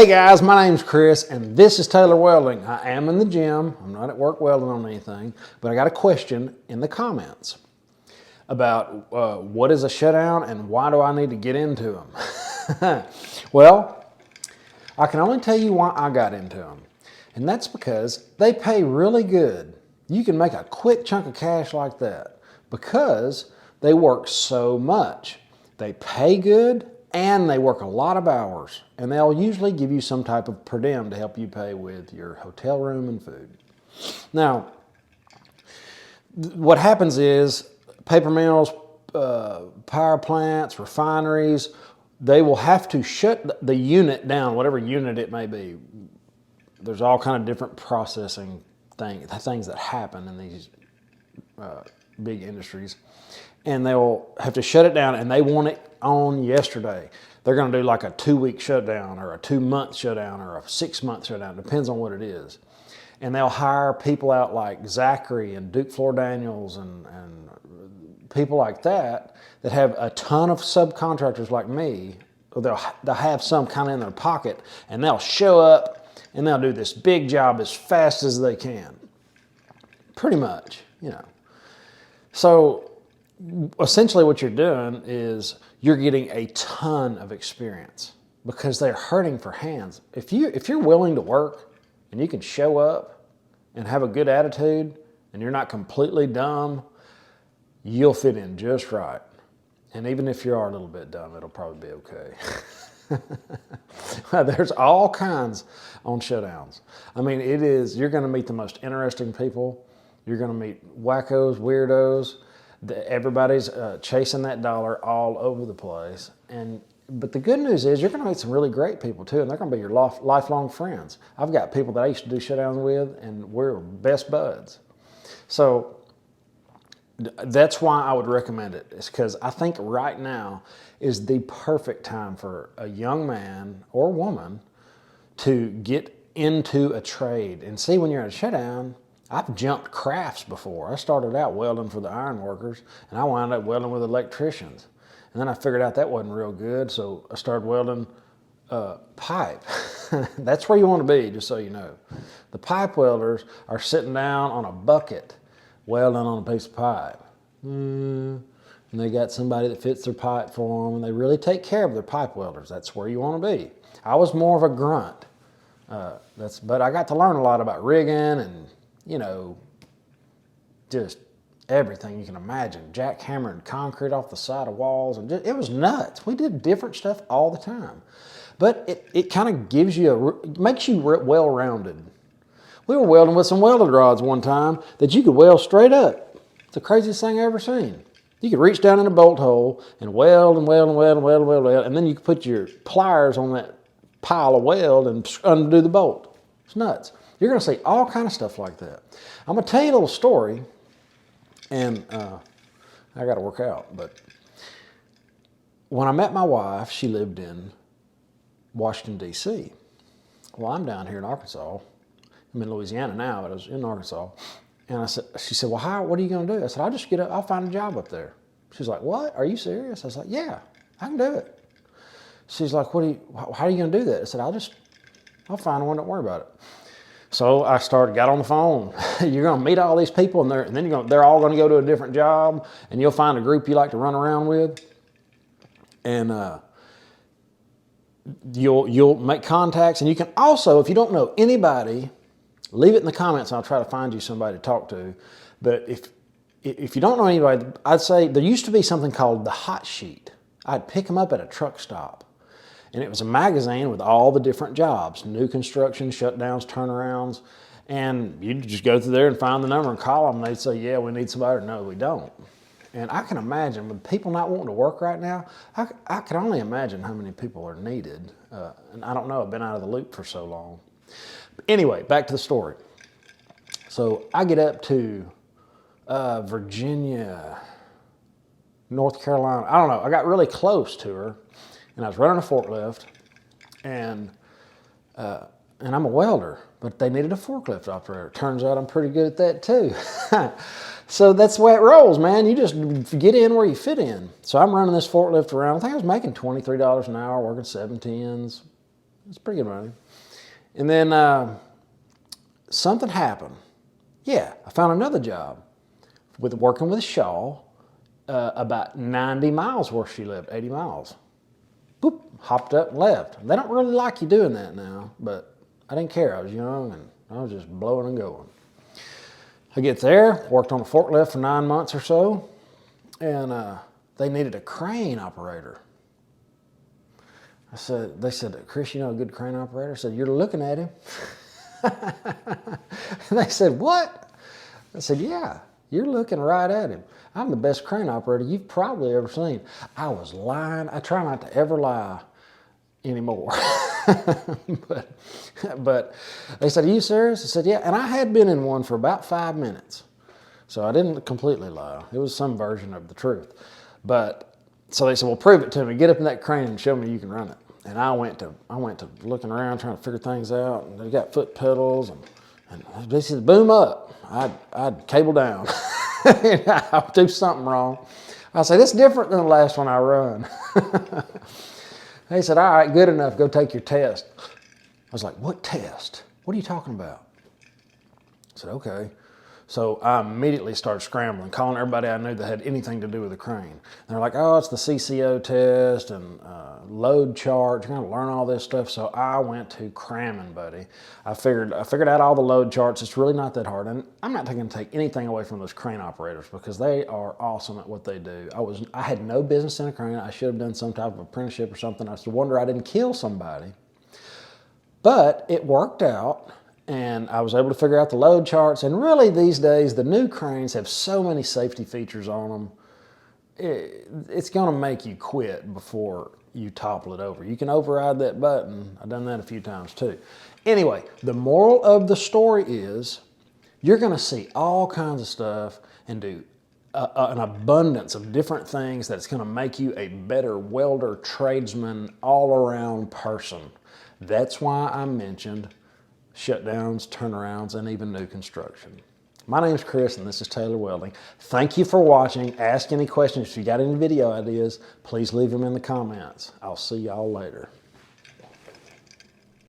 Hey guys, my name's Chris and this is Taylor Welding. I am in the gym. I'm not at work welding on anything, but I got a question in the comments about what is a shutdown and why do I need to get into them? Well, I can only tell you why I got into them, and that's because they pay really good. You can make a quick chunk of cash like that because they work so much. They pay good and they work a lot of hours, and they'll usually give you some type of per diem to help you pay with your hotel room and food. Now, what happens is paper mills, power plants, refineries, they will have to shut the unit down, whatever unit it may be. There's all kind of different processing things that happen in these big industries, and they'll have to shut it down, and they want it on yesterday. They're going to do like a 2-week shutdown or a 2-month shutdown or a 6-month shutdown, depends on what it is. And they'll hire people out like Zachary and Duke Floor Daniels and people like that have a ton of subcontractors like me. They'll have some kind of in their pocket, and they'll show up and they'll do this big job as fast as they can. Pretty much, you know. So essentially what you're doing is you're getting a ton of experience because they're hurting for hands. If you're willing to work and you can show up and have a good attitude and you're not completely dumb, you'll fit in just right. And even if you are a little bit dumb, it'll probably be okay. There's all kinds on shutdowns. I mean, you're going to meet the most interesting people. You're going to meet wackos, weirdos. Everybody's chasing that dollar all over the place. But the good news is you're going to meet some really great people too, and they're going to be your lifelong friends. I've got people that I used to do shutdowns with, and we're best buds. So that's why I would recommend it. It's because I think right now is the perfect time for a young man or woman to get into a trade. And see, when you're in a shutdown, I've jumped crafts before. I started out welding for the iron workers, and I wound up welding with electricians. And then I figured out that wasn't real good, so I started welding pipe. That's where you want to be, just so you know. The pipe welders are sitting down on a bucket welding on a piece of pipe. And they got somebody that fits their pipe for them, and they really take care of their pipe welders. That's where you want to be. I was more of a grunt. But I got to learn a lot about rigging and, you know, just everything you can imagine. Jackhammering concrete off the side of walls, and it was nuts. We did different stuff all the time. But it kind of gives you makes you well-rounded. We were welding with some welded rods one time that you could weld straight up. It's the craziest thing I've ever seen. You could reach down in a bolt hole and weld and weld and weld and weld and weld, and weld, and then you could put your pliers on that pile of weld and undo the bolt. It's nuts. You're going to see all kind of stuff like that. I'm going to tell you a little story, and I got to work out. But when I met my wife, she lived in Washington, D.C. Well, I'm down here in Arkansas. I'm in Louisiana now, but I was in Arkansas. And she said, well, what are you going to do? I said, I'll just get up. I'll find a job up there. She's like, what? Are you serious? I was like, yeah, I can do it. She's like, how are you going to do that? I said, I'll find one. Don't worry about it. So I got on the phone. You're going to meet all these people, and then they're all going to go to a different job, and you'll find a group you like to run around with, and you'll make contacts. And you can also, if you don't know anybody, leave it in the comments, and I'll try to find you somebody to talk to. But if you don't know anybody, I'd say there used to be something called the Hot Sheet. I'd pick them up at a truck stop. And it was a magazine with all the different jobs, new construction, shutdowns, turnarounds. And you'd just go through there and find the number and call them. And they'd say, yeah, we need somebody, or no, we don't. And I can imagine with people not wanting to work right now, I can only imagine how many people are needed. And I don't know, I've been out of the loop for so long. But anyway, back to the story. So I get up to Virginia, North Carolina. I don't know, I got really close to her. And I was running a forklift, and I'm a welder, but they needed a forklift operator. Turns out I'm pretty good at that too. So that's the way it rolls, man. You just get in where you fit in. So I'm running this forklift around. I think I was making $23 an hour, working 7 tens, It's pretty good money. And then something happened. Yeah, I found another job with working with Shaw, about 90 miles where she lived, 80 miles. Boop, hopped up and left. They don't really like you doing that now, but I didn't care. I was young and I was just blowing and going. I get there, worked on a forklift for 9 months or so, and they needed a crane operator. They said, Chris, you know a good crane operator? I said, you're looking at him. And they said, what? I said, yeah, you're looking right at him. I'm the best crane operator you've probably ever seen. I was lying. I try not to ever lie anymore. but they said, are you serious? I said, yeah. And I had been in one for about 5 minutes. So I didn't completely lie. It was some version of the truth. But so they said, well, prove it to me. Get up in that crane and show me you can run it. And I went to looking around trying to figure things out. And they got foot pedals and they said, boom up. I'd cable down. I'll do something wrong. I say, that's different than the last one I run. They said, all right, good enough. Go take your test. I was like, what test? What are you talking about? I said, okay. So I immediately started scrambling, calling everybody I knew that had anything to do with the crane. And they're like, oh, it's the CCO test and load chart. You're going to learn all this stuff. So I went to cramming, buddy. I figured out all the load charts. It's really not that hard. And I'm not going to take anything away from those crane operators because they are awesome at what they do. I had no business in a crane. I should have done some type of apprenticeship or something. I was a wonder I didn't kill somebody. But it worked out. And I was able to figure out the load charts. And really these days, the new cranes have so many safety features on them. It's going to make you quit before you topple it over. You can override that button. I've done that a few times too. Anyway, the moral of the story is you're going to see all kinds of stuff and do an abundance of different things that's going to make you a better welder, tradesman, all-around person. That's why I mentioned shutdowns, turnarounds, and even new construction. My name's Chris, and this is Taylor Welding. Thank you for watching. Ask any questions. If you got any video ideas, please leave them in the comments. I'll see y'all later.